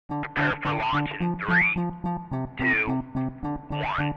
Prepare for launch in 3, 2, 1.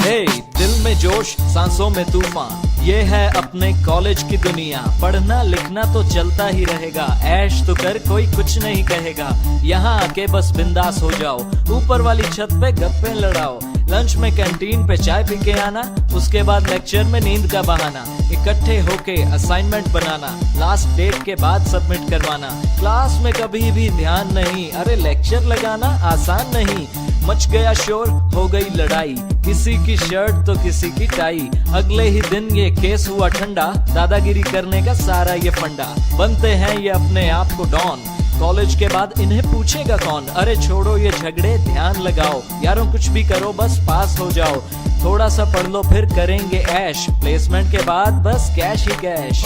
हे दिल में जोश सांसों में तूफान, ये है अपने कॉलेज की दुनिया। पढ़ना लिखना तो चलता ही रहेगा, ऐश तो कर कोई कुछ नहीं कहेगा। यहाँ आके बस बिंदास हो जाओ, ऊपर वाली छत पे गप्पे लड़ाओ। लंच में कैंटीन पे चाय पी के आना, उसके बाद लेक्चर में नींद का बहाना। इकट्ठे होके असाइनमेंट बनाना, लास्ट डेट के बाद सबमिट करवाना। क्लास में कभी भी ध्यान नहीं, अरे लेक्चर लगाना आसान नहीं। मच गया शोर, हो गई लड़ाई, किसी की शर्ट तो किसी की टाई। अगले ही दिन ये केस हुआ ठंडा, दादागिरी करने का सारा ये फंडा। बनते हैं ये अपने आप को डॉन, कॉलेज के बाद इन्हें पूछेगा कौन। अरे छोड़ो ये झगड़े, ध्यान लगाओ यारों, कुछ भी करो बस पास हो जाओ। थोड़ा सा पढ़ लो फिर करेंगे ऐश, प्लेसमेंट के बाद बस कैश ही कैश।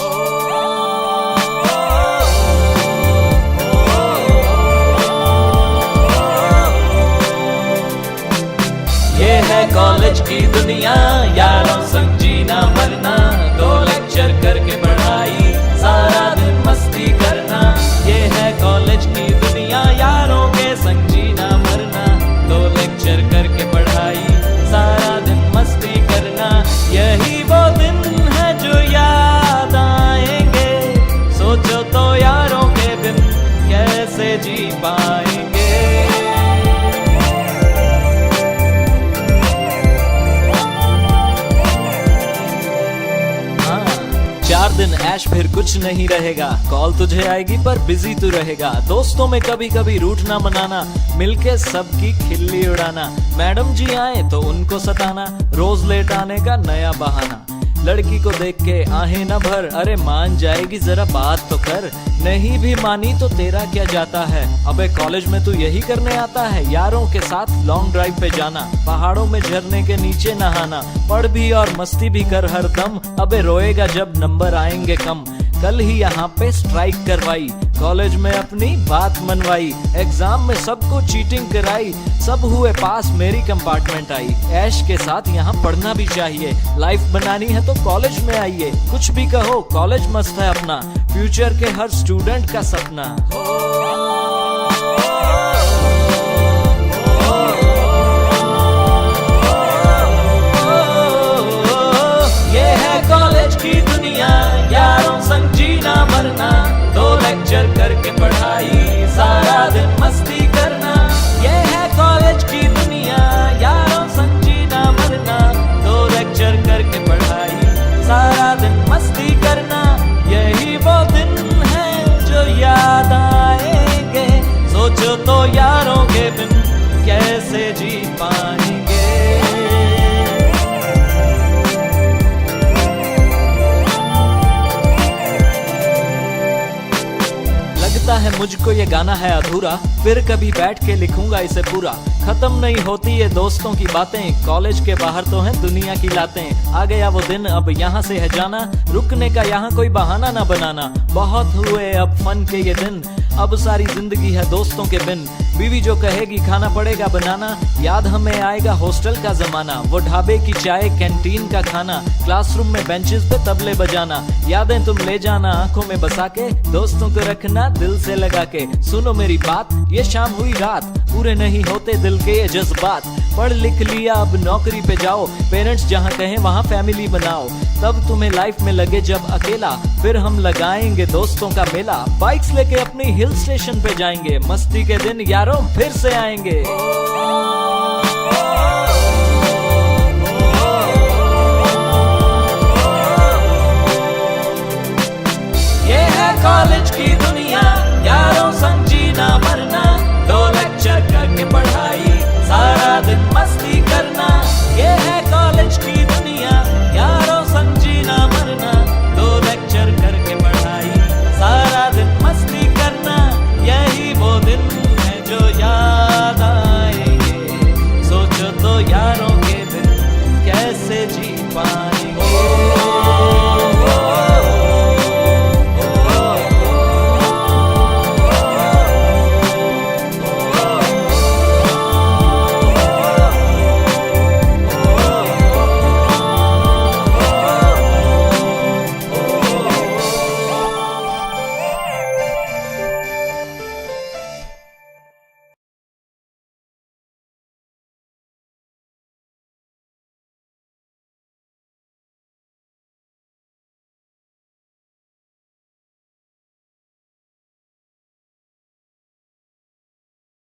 ये है कॉलेज की दुनिया, यारों संग जीना मरना। 2 लेक्चर करके पढ़ाई, सारा दिन मस्ती करना। ये है कॉलेज की दुनिया, यारों के संग जीना मरना। 2 लेक्चर करके पढ़ाई, सारा दिन मस्ती करना। यही वो दिन है जो याद आएंगे, सोचो तो यारों के दिन कैसे जी पाएंगे। 4 दिन ऐश फिर कुछ नहीं रहेगा, कॉल तुझे आएगी पर बिजी तू रहेगा। दोस्तों में कभी कभी रूठना मनाना, मिलके सबकी खिल्ली उड़ाना। मैडम जी आए तो उनको सताना, रोज लेट आने का नया बहाना। लड़की को देख के आहें न भर, अरे मान जाएगी जरा बात तो कर। नहीं भी मानी तो तेरा क्या जाता है, अबे कॉलेज में तू यही करने आता है। यारों के साथ लॉन्ग ड्राइव पे जाना, पहाड़ों में झरने के नीचे नहाना। पढ़ भी और मस्ती भी कर हर दम, अबे रोएगा जब नंबर आएंगे कम। कल ही यहाँ पे स्ट्राइक करवाई, कॉलेज में अपनी बात मनवाई। एग्जाम में सबको चीटिंग कराई, सब हुए पास मेरी कंपार्टमेंट आई। ऐश के साथ यहाँ पढ़ना भी चाहिए, लाइफ बनानी है तो कॉलेज में आइए। कुछ भी कहो कॉलेज मस्त है अपना, फ्यूचर के हर स्टूडेंट का सपना। ये है कॉलेज की दुनिया, यारों संग जीना मरना। 2 लेक्चर करके पढ़ाई, सारा दिन मस्ती करना। ये है कॉलेज की दुनिया, यारों संग जीना मरना। 2 लेक्चर करके पढ़ाई, सारा दिन मस्ती करना। यही वो दिन है जो याद आएंगे, सोचो तो यारों के बिन कैसे जी पाएंगे। लगता है मुझको ये गाना है अधूरा, फिर कभी बैठ के लिखूंगा इसे पूरा। खत्म नहीं होती ये दोस्तों की बातें, कॉलेज के बाहर तो हैं दुनिया की लातें। आ गया वो दिन, अब यहाँ से है जाना, रुकने का यहाँ कोई बहाना ना बनाना। बहुत हुए अब फन के ये दिन, अब सारी जिंदगी है दोस्तों के बिन। बीवी जो कहेगी खाना पड़ेगा बनाना, याद हमें आएगा हॉस्टल का जमाना। वो ढाबे की चाय, कैंटीन का खाना, क्लासरूम में बेंचेस पे तबले बजाना। यादें तुम ले जाना आंखों में बसा के, दोस्तों को रखना दिल से लगा के। सुनो मेरी बात, ये शाम हुई रात, पूरे नहीं होते दिल के ये जज्बात। पढ़ लिख लिया अब नौकरी पे जाओ, पेरेंट्स जहाँ कहें वहाँ फैमिली बनाओ। तब तुम्हें लाइफ में लगे जब अकेला, फिर हम लगाएंगे दोस्तों का मेला। बाइक्स लेके अपनी हिल स्टेशन पे जाएंगे, मस्ती के दिन यारों फिर से आएंगे। ये है कॉलेज की दुनिया।